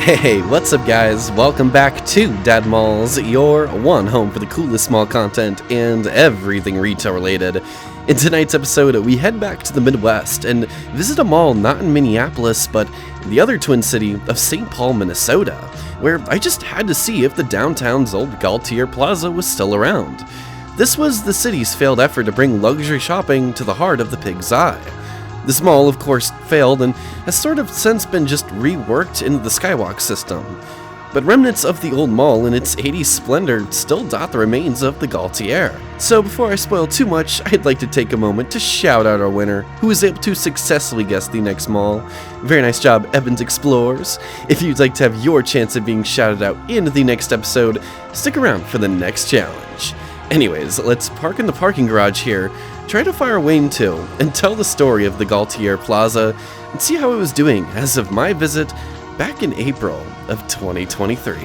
Hey, what's up guys? Welcome back to Dad Malls, your one home for the coolest mall content and everything retail related. In tonight's episode, we head back to the Midwest and visit a mall not in Minneapolis, but in the other twin city of St. Paul, Minnesota, where I just had to see if the downtown's old Galtier Plaza was still around. This was the city's failed effort to bring luxury shopping to the heart of the Pig's Eye. This mall, of course, failed and has sort of since been just reworked into the skywalk system. But remnants of the old mall in its 80s splendor still dot the remains of the Galtier. So before I spoil too much, I'd like to take a moment to shout out our winner, who was able to successfully guess the next mall. Very nice job, Evans Explorers. If you'd like to have your chance of being shouted out in the next episode, stick around for the next challenge. Anyways, let's park in the parking garage here, try to fire Wayne 2, and tell the story of the Galtier Plaza, and see how it was doing as of my visit back in April of 2023.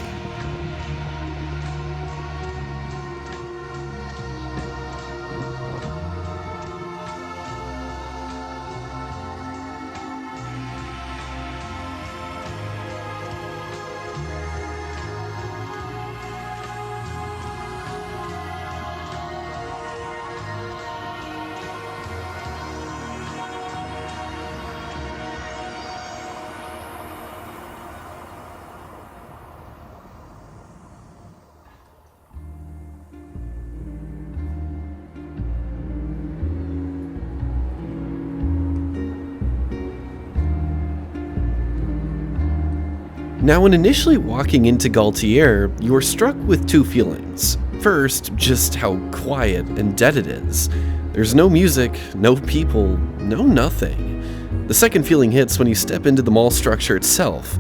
Now, when initially walking into Galtier, you are struck with two feelings. First, just how quiet and dead it is. There's no music, no people, no nothing. The second feeling hits when you step into the mall structure itself.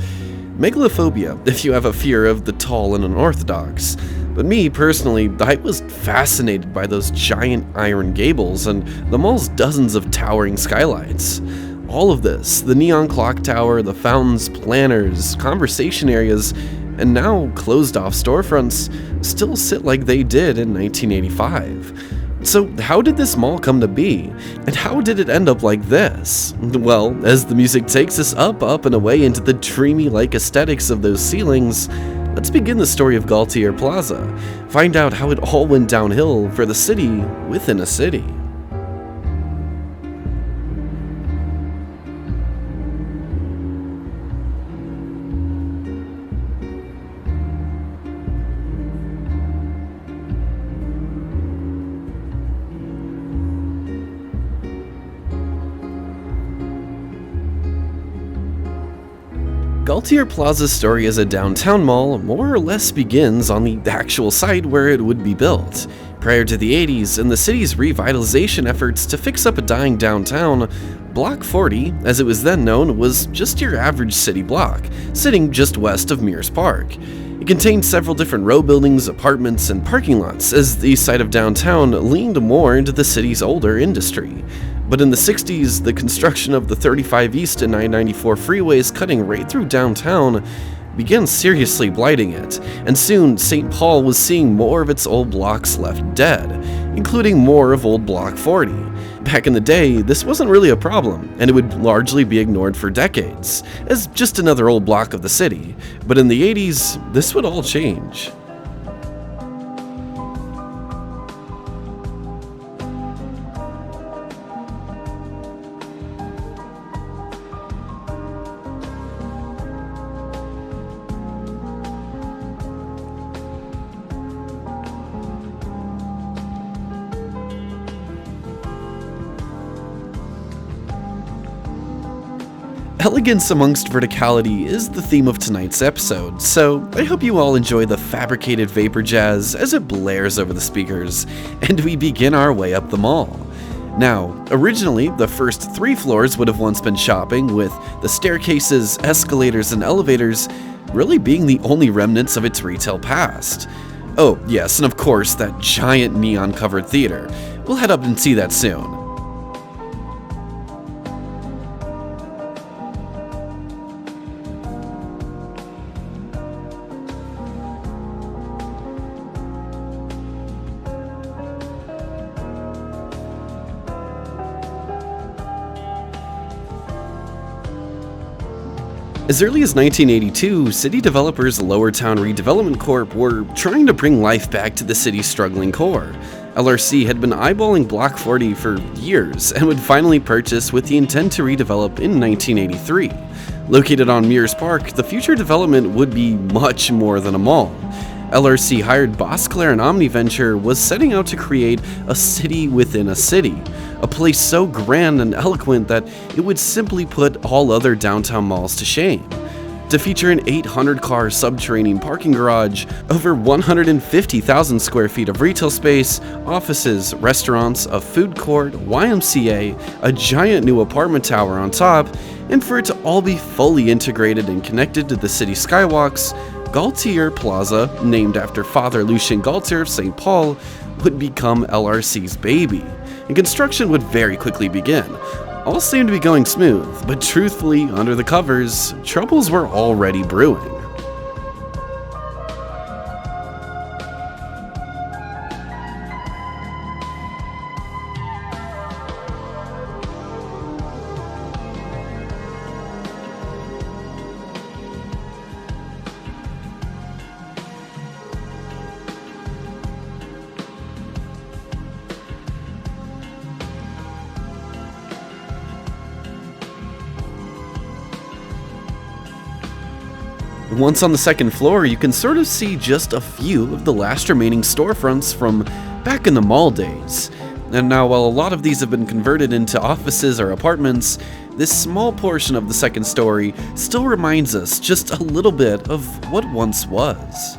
Megalophobia, if you have a fear of the tall and unorthodox. But me, personally, I was fascinated by those giant iron gables and the mall's dozens of towering skylights. All of this, the neon clock tower, the fountains, planners, conversation areas, and now closed-off storefronts, still sit like they did in 1985. So how did this mall come to be? And how did it end up like this? Well, as the music takes us up, and away into the dreamy-like aesthetics of those ceilings, let's begin the story of Galtier Plaza. Find out how it all went downhill for the city within a city. Galtier Plaza's story as a downtown mall more or less begins on the actual site where it would be built. Prior to the 80s and the city's revitalization efforts to fix up a dying downtown, Block 40, as it was then known, was just your average city block, sitting just west of Mears Park. It contained several different row buildings, apartments, and parking lots, as the east side of downtown leaned more into the city's older industry. But in the 60s, the construction of the 35 East and I-94 freeways cutting right through downtown began seriously blighting it, and soon St. Paul was seeing more of its old blocks left dead, including more of old Block 40. Back in the day, this wasn't really a problem, and it would largely be ignored for decades, as just another old block of the city. But in the 80s, this would all change. Elegance amongst verticality is the theme of tonight's episode, so I hope you all enjoy the fabricated vapor jazz as it blares over the speakers, and we begin our way up the mall. Now, originally, the first 3 floors would have once been shopping, with the staircases, escalators, and elevators really being the only remnants of its retail past. Oh, yes, and of course, that giant neon-covered theater. We'll head up and see that soon. As early as 1982, city developers Lower Town Redevelopment Corp. Were trying to bring life back to the city's struggling core. LRC had been eyeballing Block 40 for years and would finally purchase with the intent to redevelop in 1983. Located on Mears Park, the future development would be much more than a mall. LRC hired Boss Claire and OmniVenture was setting out to create a city within a city, a place so grand and eloquent that it would simply put all other downtown malls to shame. To feature an 800-car subterranean parking garage, over 150,000 square feet of retail space, offices, restaurants, a food court, YMCA, a giant new apartment tower on top, and for it to all be fully integrated and connected to the city skywalks, Galtier Plaza, named after Father Lucien Galtier of St. Paul, would become LRC's baby, and construction would very quickly begin. All seemed to be going smooth, but truthfully, under the covers, troubles were already brewing. Once on the second floor, you can sort of see just a few of the last remaining storefronts from back in the mall days. And now, while a lot of these have been converted into offices or apartments, this small portion of the second story still reminds us just a little bit of what once was.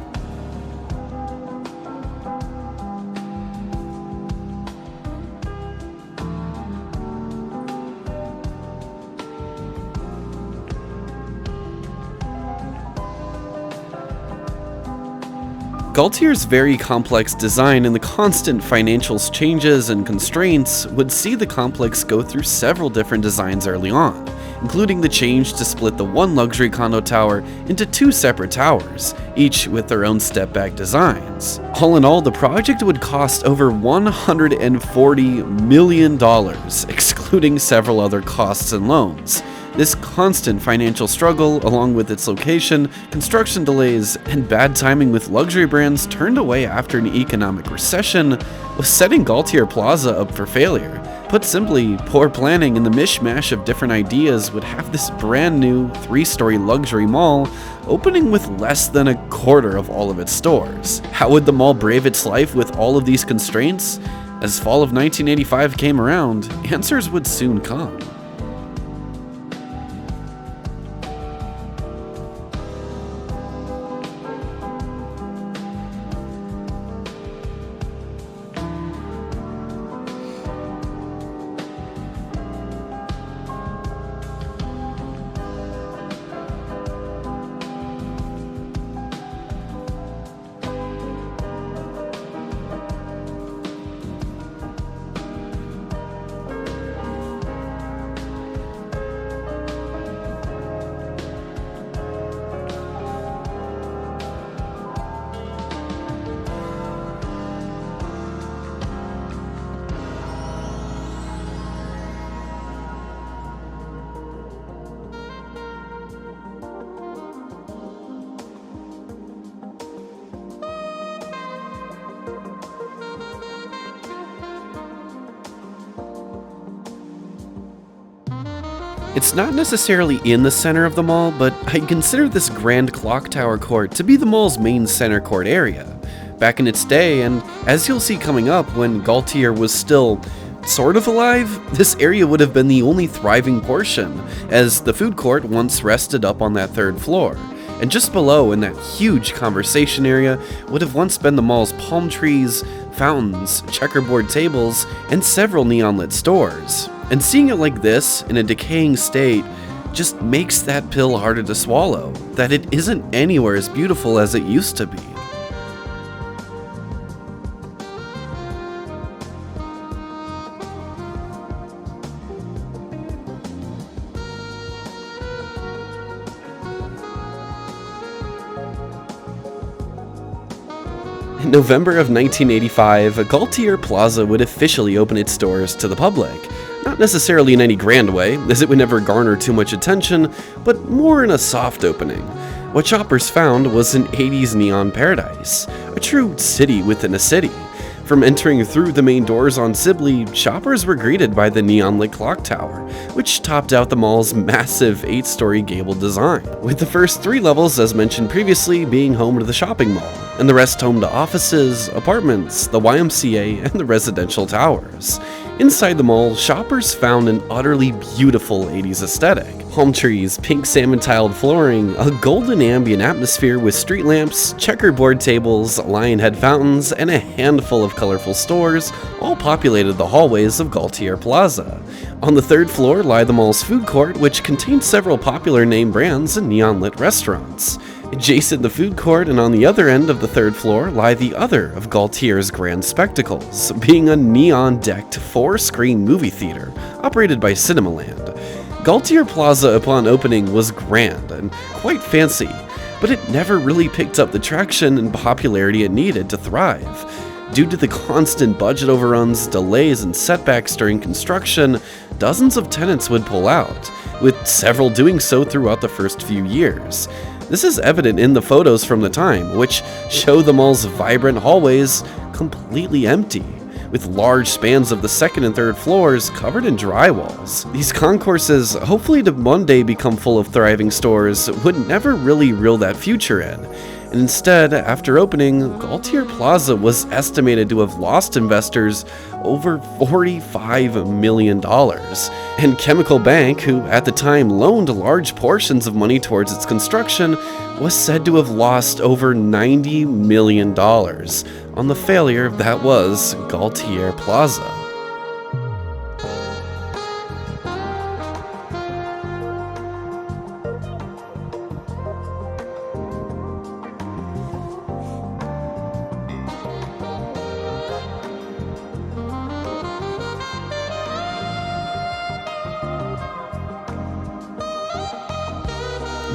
Galtier's very complex design and the constant financial changes and constraints would see the complex go through several different designs early on, including the change to split the one luxury condo tower into two separate towers, each with their own step-back designs. All in all, the project would cost over $140 million, excluding several other costs and loans. This constant financial struggle, along with its location, construction delays, and bad timing with luxury brands turned away after an economic recession, was setting Galtier Plaza up for failure. Put simply, poor planning and the mishmash of different ideas would have this brand new 3-story luxury mall opening with less than a quarter of all of its stores. How would the mall brave its life with all of these constraints? As fall of 1985 came around, answers would soon come. It's not necessarily in the center of the mall, but I consider this grand clock tower court to be the mall's main center court area. Back in its day, and as you'll see coming up, when Galtier was still sort of alive, this area would have been the only thriving portion, as the food court once rested up on that third floor. And just below, in that huge conversation area, would have once been the mall's palm trees, fountains, checkerboard tables, and several neon-lit stores. And seeing it like this, in a decaying state, just makes that pill harder to swallow, that it isn't anywhere as beautiful as it used to be. In November of 1985, Galtier Plaza would officially open its doors to the public. Not necessarily in any grand way, as it would never garner too much attention, but more in a soft opening. What shoppers found was an 80s neon paradise, a true city within a city. From entering through the main doors on Sibley, shoppers were greeted by the neon-lit clock tower, which topped out the mall's massive 8-story gabled design, with the first 3 levels, as mentioned previously, being home to the shopping mall, and the rest home to offices, apartments, the YMCA, and the residential towers. Inside the mall, shoppers found an utterly beautiful 80s aesthetic. Palm trees, pink salmon-tiled flooring, a golden ambient atmosphere with street lamps, checkerboard tables, lion head fountains, and a handful of colorful stores all populated the hallways of Galtier Plaza. On the 3rd floor lie the mall's food court, which contains several popular name brands and neon-lit restaurants. Adjacent the food court and on the other end of the 3rd floor lie the other of Galtier's grand spectacles, being a neon-decked 4-screen movie theater operated by Cinemaland. Galtier Plaza upon opening was grand and quite fancy, but it never really picked up the traction and popularity it needed to thrive. Due to the constant budget overruns, delays, and setbacks during construction, dozens of tenants would pull out, with several doing so throughout the first few years. This is evident in the photos from the time, which show the mall's vibrant hallways completely empty, with large spans of the 2nd and 3rd floors covered in drywalls. These concourses, hopefully to one day become full of thriving stores, would never really reel that future in. And instead, after opening, Galtier Plaza was estimated to have lost investors over $45 million. And Chemical Bank, who at the time loaned large portions of money towards its construction, was said to have lost over $90 million on the failure that was Galtier Plaza.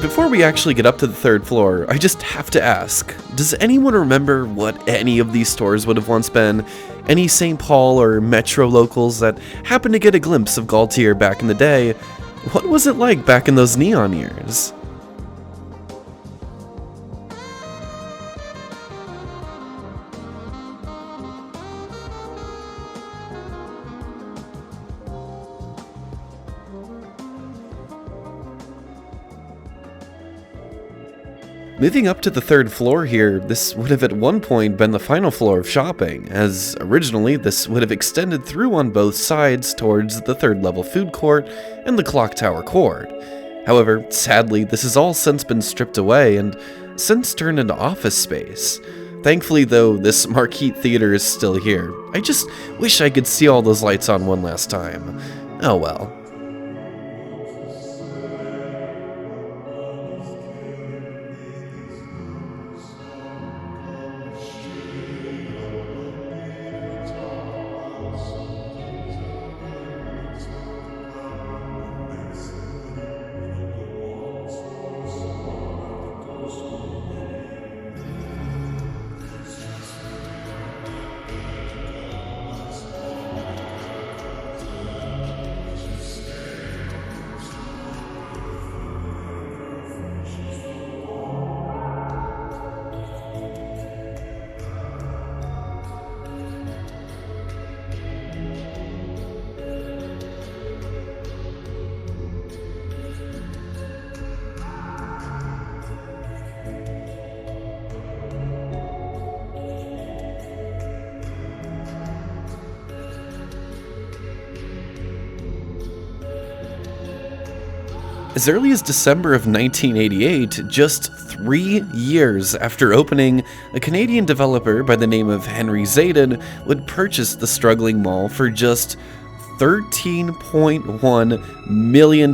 Before we actually get up to the 3rd floor, I just have to ask, does anyone remember what any of these stores would have once been? Any St. Paul or Metro locals that happened to get a glimpse of Galtier back in the day? What was it like back in those neon years? Moving up to the 3rd floor here, this would have at one point been the final floor of shopping, as originally this would have extended through on both sides towards the 3rd level food court and the clock tower court. However, sadly, this has all since been stripped away and since turned into office space. Thankfully though, this marquee theater is still here. I just wish I could see all those lights on one last time. Oh well. As early as December of 1988, just 3 years after opening, a Canadian developer by the name of Henry Zayden would purchase the struggling mall for just $13.1 million.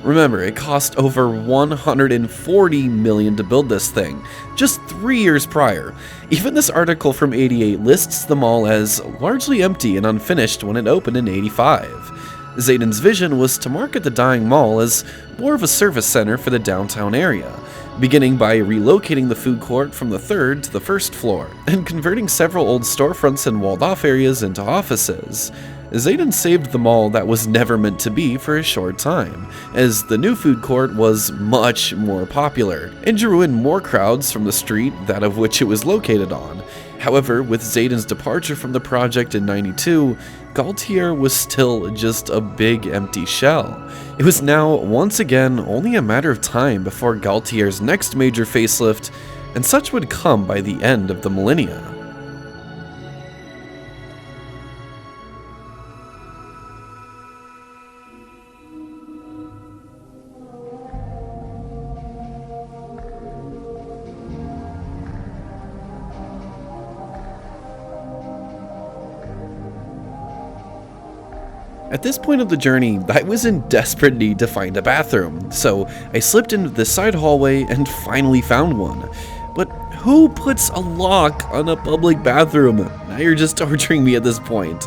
Remember, it cost over $140 million to build this thing, just 3 years prior. Even this article from '88 lists the mall as largely empty and unfinished when it opened in '85. Zayden's vision was to market the dying mall as more of a service center for the downtown area, beginning by relocating the food court from the third to the first floor, and converting several old storefronts and walled-off areas into offices. Zayden saved the mall that was never meant to be for a short time, as the new food court was much more popular, and drew in more crowds from the street that of which it was located on. However, with Zayden's departure from the project in '92, Galtier was still just a big empty shell. It was now, once again, only a matter of time before Galtier's next major facelift, and such would come by the end of the millennia. At this point of the journey, I was in desperate need to find a bathroom, so I slipped into the side hallway and finally found one. But who puts a lock on a public bathroom? Now you're just torturing me at this point.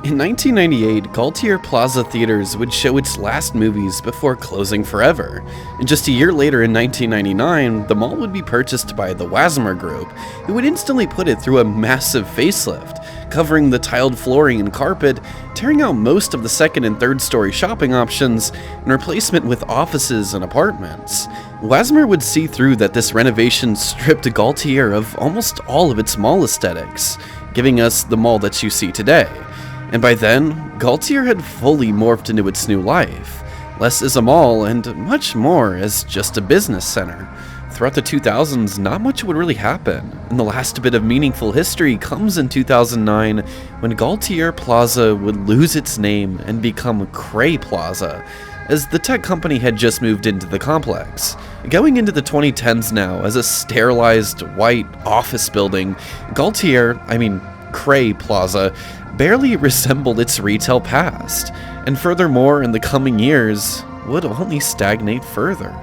In 1998, Galtier Plaza theaters would show its last movies before closing forever, and just a year later in 1999, the mall would be purchased by the Wasmer Group, who would instantly put it through a massive facelift, covering the tiled flooring and carpet, tearing out most of the second and third story shopping options, and replacement with offices and apartments. Wasmer would see through that this renovation stripped Galtier of almost all of its mall aesthetics, giving us the mall that you see today. And by then, Galtier had fully morphed into its new life, less as a mall and much more as just a business center. Throughout the 2000s, not much would really happen, and the last bit of meaningful history comes in 2009 when Galtier Plaza would lose its name and become Cray Plaza, as the tech company had just moved into the complex. Going into the 2010s now, as a sterilized white office building, Cray Plaza barely resembled its retail past, and furthermore, in the coming years, would only stagnate further.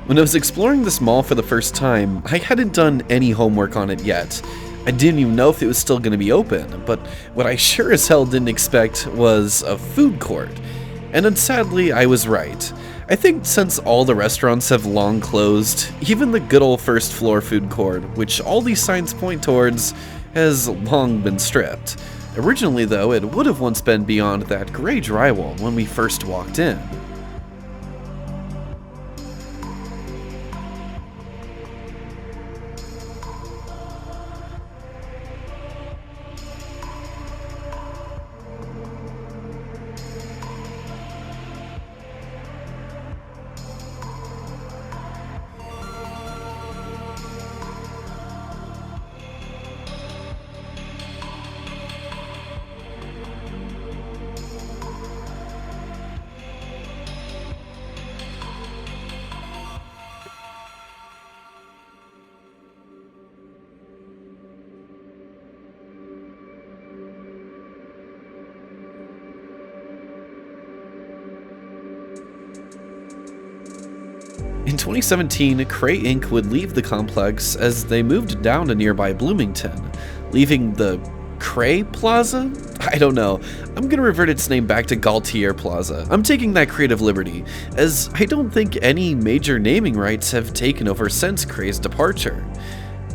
When I was exploring this mall for the first time, I hadn't done any homework on it yet. I didn't even know if it was still going to be open, but what I sure as hell didn't expect was a food court. And then sadly, I was right. I think since all the restaurants have long closed, even the good old first floor food court, which all these signs point towards, has long been stripped. Originally though, it would have once been beyond that gray drywall when we first walked in. In 2017, Cray Inc. would leave the complex as they moved down to nearby Bloomington, leaving the Cray Plaza? I don't know. I'm gonna revert its name back to Galtier Plaza. I'm taking that creative liberty, as I don't think any major naming rights have taken over since Cray's departure.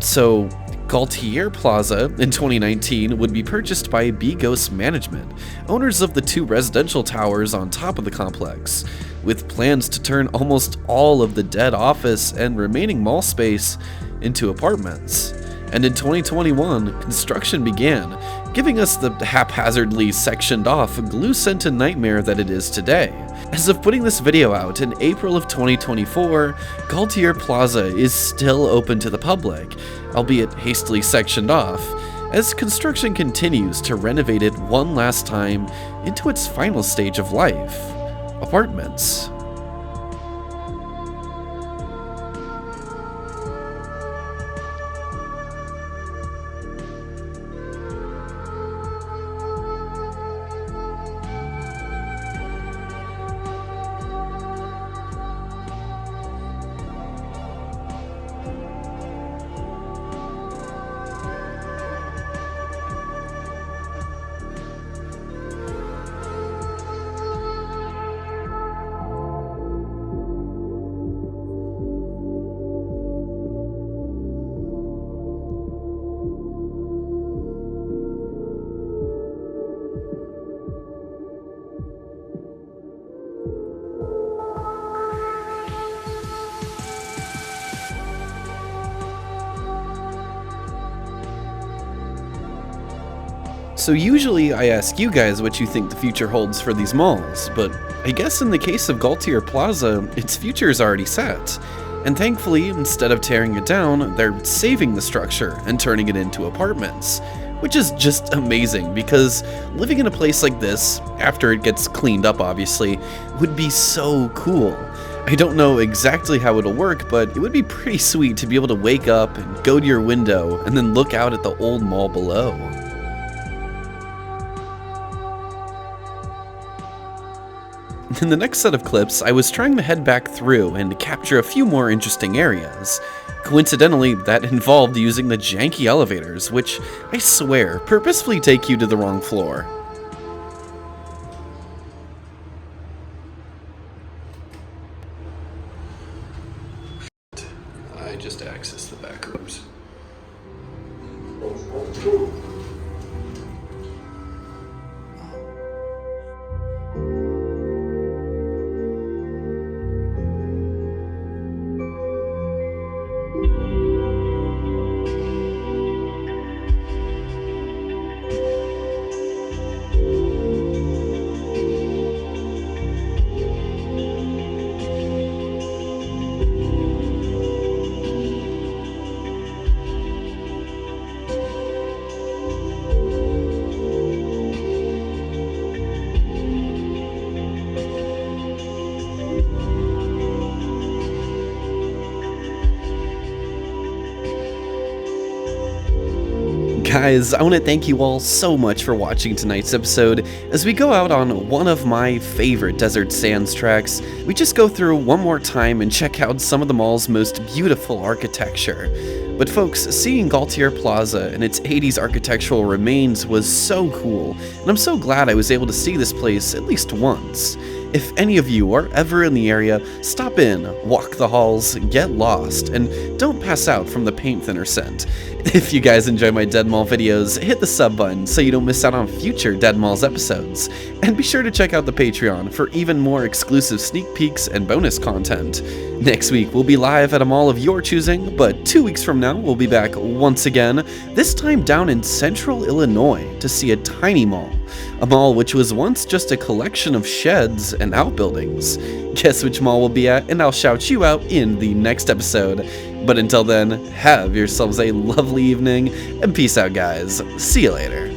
So, Galtier Plaza in 2019 would be purchased by Ghost Management, owners of the 2 residential towers on top of the complex, with plans to turn almost all of the dead office and remaining mall space into apartments. And in 2021, construction began, giving us the haphazardly sectioned off glue-scented nightmare that it is today. As of putting this video out in April of 2024, Galtier Plaza is still open to the public, albeit hastily sectioned off, as construction continues to renovate it one last time into its final stage of life: apartments. So usually I ask you guys what you think the future holds for these malls, but I guess in the case of Galtier Plaza, its future is already set. And thankfully, instead of tearing it down, they're saving the structure and turning it into apartments. Which is just amazing, because living in a place like this, after it gets cleaned up obviously, would be so cool. I don't know exactly how it'll work, but it would be pretty sweet to be able to wake up and go to your window and then look out at the old mall below. In the next set of clips, I was trying to head back through and capture a few more interesting areas. Coincidentally, that involved using the janky elevators, which, I swear, purposefully take you to the wrong floor. I just accessed the back rooms. Guys, I want to thank you all so much for watching tonight's episode. As we go out on one of my favorite Desert Sands tracks, we just go through one more time and check out some of the mall's most beautiful architecture. But folks, seeing Galtier Plaza and its 80s architectural remains was so cool, and I'm so glad I was able to see this place at least once. If any of you are ever in the area, stop in, walk the halls, get lost, and don't pass out from the paint thinner scent. If you guys enjoy my Dead Mall videos, hit the sub button so you don't miss out on future Dead Malls episodes. And be sure to check out the Patreon for even more exclusive sneak peeks and bonus content. Next week we'll be live at a mall of your choosing, but 2 weeks from now we'll be back once again, this time down in central Illinois to see a tiny mall. A mall which was once just a collection of sheds and outbuildings. Guess which mall we'll be at, and I'll shout you out in the next episode. But until then, have yourselves a lovely evening, and peace out guys. See you later.